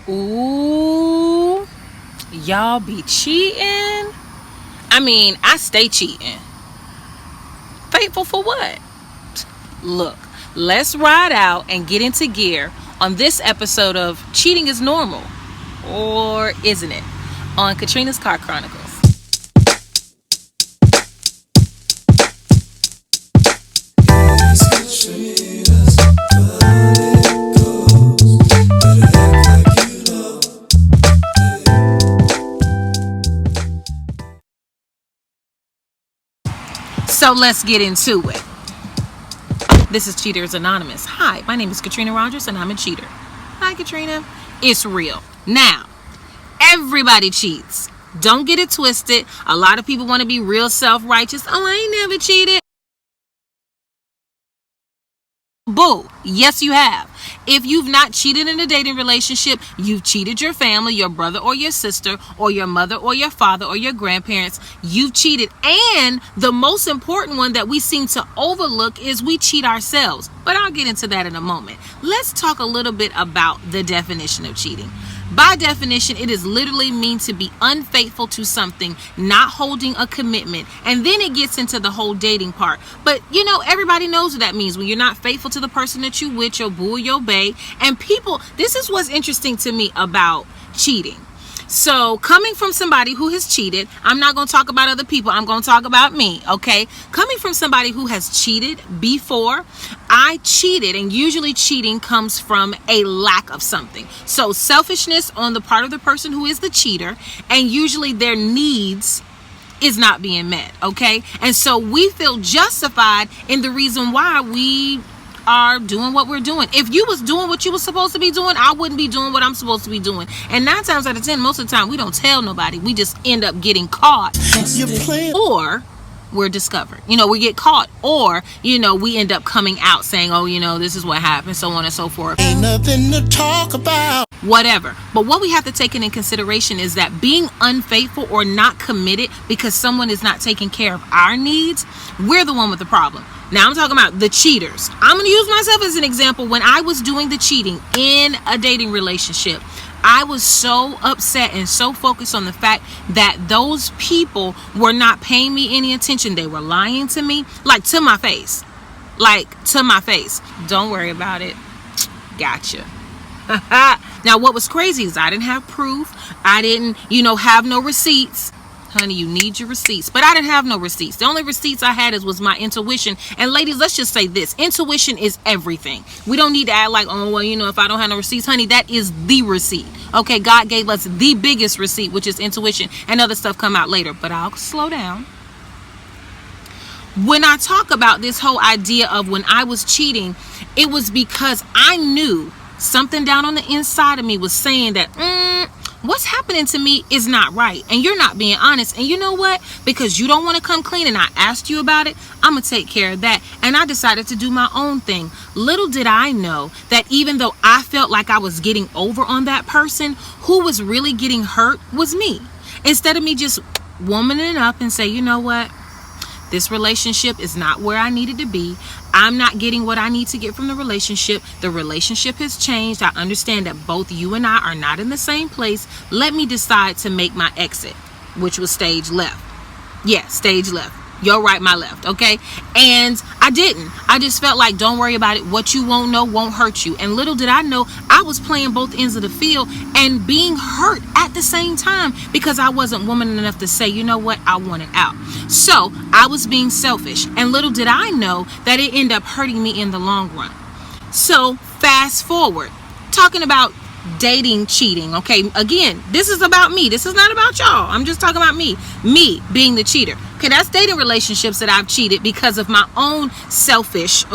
Ooh, y'all be cheating? I mean, I stay cheating. Faithful for what? Look, let's ride out and get into gear on this episode of Cheating is Normal, or isn't it? On Katrina's Car Chronicles. So let's get into it. This is Cheaters Anonymous. Hi, my name is Katrina Rogers and I'm a cheater. Hi, Katrina. It's real. Now, everybody cheats. Don't get it twisted. A lot of people want to be real self-righteous. Oh, I ain't never cheated. Boo. Yes, you have. If you've not cheated in a dating relationship, you've cheated your family, your brother or your sister, or your mother or your father or your grandparents. You've cheated. And the most important one that we seem to overlook is we cheat ourselves. But I'll get into that in a moment. Let's talk a little bit about the definition of cheating. By definition, it is literally mean to be unfaithful to something, not holding a commitment. And then it gets into the whole dating part. But, everybody knows what that means when you're not faithful to the person that you with, your boo, your bae. And people, this is what's interesting to me about cheating. So coming from somebody who has cheated, I'm not going to talk about other people. I'm going to talk about me. Okay. Coming from somebody who has cheated before, I cheated, and usually cheating comes from a lack of something. So selfishness on the part of the person who is the cheater, and usually their needs is not being met. Okay. And so we feel justified in the reason why we are doing what we're doing. If you was doing what you was supposed to be doing, I wouldn't be doing what I'm supposed to be doing. And 9 times out of 10, most of the time, we don't tell nobody. We just end up getting caught. Or we're discovered. We get caught. Or, we end up coming out saying, oh, this is what happened, so on and so forth. Ain't nothing to talk about. Whatever. But what we have to take into consideration is that being unfaithful or not committed because someone is not taking care of our needs, we're the one with the problem. Now I'm talking about the cheaters. I'm going to use myself as an example. When I was doing the cheating in a dating relationship, I was so upset and so focused on the fact that those people were not paying me any attention. They were lying to me, to my face. To my face. Don't worry about it. Gotcha. Now, what was crazy is I didn't have proof. I didn't, have no receipts. Honey, you need your receipts. But I didn't have no receipts. The only receipts I had was my intuition. And ladies, let's just say this. Intuition is everything. We don't need to act like, oh, well, if I don't have no receipts. Honey, that is the receipt. Okay, God gave us the biggest receipt, which is intuition. And other stuff come out later. But I'll slow down. When I talk about this whole idea of when I was cheating, it was because I knew something down on the inside of me was saying that, what's happening to me is not right. And you're not being honest. And you know what? Because you don't want to come clean and I asked you about it, I'm going to take care of that. And I decided to do my own thing. Little did I know that even though I felt like I was getting over on that person, who was really getting hurt was me. Instead of me just womaning up and say, you know what? This relationship is not where I needed to be. I'm not getting what I need to get from the relationship. The relationship has changed. I understand that both you and I are not in the same place. Let me decide to make my exit, which was stage left. Yeah, stage left. Your right, my left. Okay. And I didn't. I just felt like, don't worry about it. What you won't know won't hurt you. And little did I know, I was playing both ends of the field and being hurt at the same time because I wasn't woman enough to say, you know what, I want it out. So I was being selfish. And little did I know that it ended up hurting me in the long run. So fast forward, talking about dating cheating. Okay, again, this is about me. This is not about y'all. I'm just talking about me being the cheater. Okay, that's dating relationships that I've cheated because of my own selfish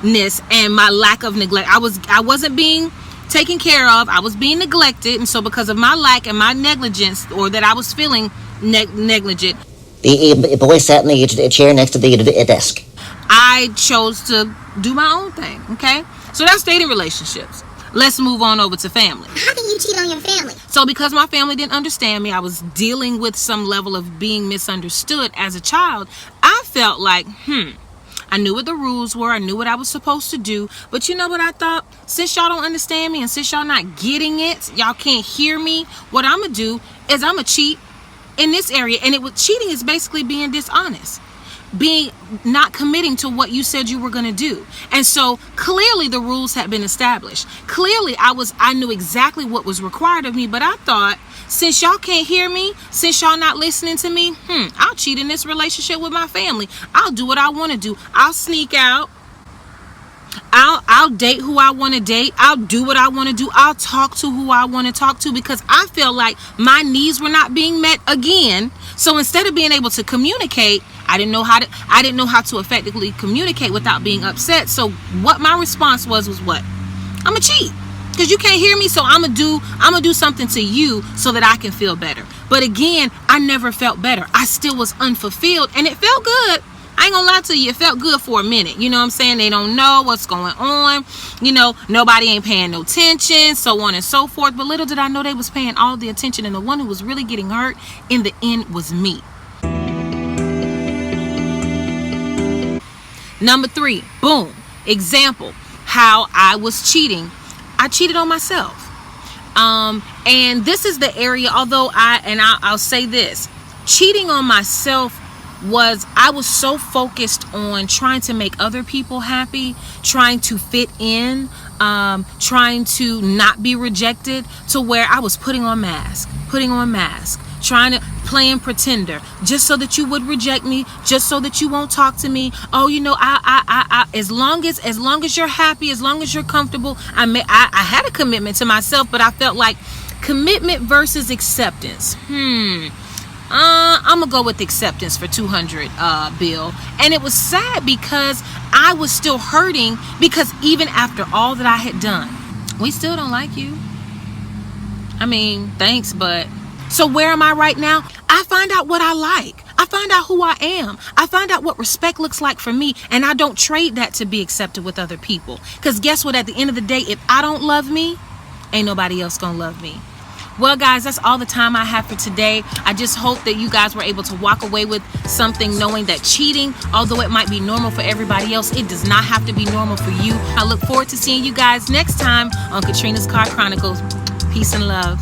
ness and my lack of neglect. I wasn't being taken care of. I was being neglected, and so because of my lack and my negligence, or that I was feeling negligent, the boy sat in the chair next to the desk. I chose to do my own thing. Okay, so that's dating relationships. Let's move on over to family. How can you cheat on your family? So because my family didn't understand me, I was dealing with some level of being misunderstood as a child. I felt like, I knew what the rules were. I knew what I was supposed to do. But you know what I thought? Since y'all don't understand me and since y'all not getting it, y'all can't hear me, what I'm going to do is I'm going to cheat in this area. And cheating is basically being dishonest. Not committing to what you said you were going to do. And so clearly the rules had been established. Clearly I knew exactly what was required of me, but I thought, since y'all can't hear me, since y'all not listening to me, I'll cheat in this relationship with my family. I'll do what I want to do. I'll sneak out. I'll date who I want to date. I'll do what I want to do. I'll talk to who I want to talk to because I feel like my needs were not being met again. So instead of being able to communicate, I didn't know how to effectively communicate without being upset. So what my response was what? I'm gonna cheat because you can't hear me. So I'm gonna do something to you so that I can feel better. But again, I never felt better. I still was unfulfilled, and it felt good. I ain't gonna lie to you, it felt good for a minute. You know what I'm saying? They don't know what's going on. You know, nobody ain't paying no attention, so on and so forth. But little did I know they was paying all the attention, and the one who was really getting hurt in the end was me. Number 3, boom, example, how I was cheating. I cheated on myself. And this is the area, although I'll say this, cheating on myself I was so focused on trying to make other people happy, trying to fit in, trying to not be rejected, to where I was putting on mask, playing pretender, just so that you would reject me, just so that you won't talk to me. Oh, you know, I as long as you're happy, as long as you're comfortable, I had a commitment to myself, but I felt like commitment versus acceptance. I'm gonna go with acceptance for 200, Bill. And it was sad because I was still hurting, because even after all that I had done, we still don't like you. I mean, thanks, but so where am I right now? I find out what I like. I find out who I am. I find out what respect looks like for me, and I don't trade that to be accepted with other people. Because guess what? At the end of the day, if I don't love me, ain't nobody else gonna love me. Well, guys, that's all the time I have for today. I just hope that you guys were able to walk away with something, knowing that cheating, although it might be normal for everybody else, it does not have to be normal for you. I look forward to seeing you guys next time on Katrina's Car Chronicles. Peace and love.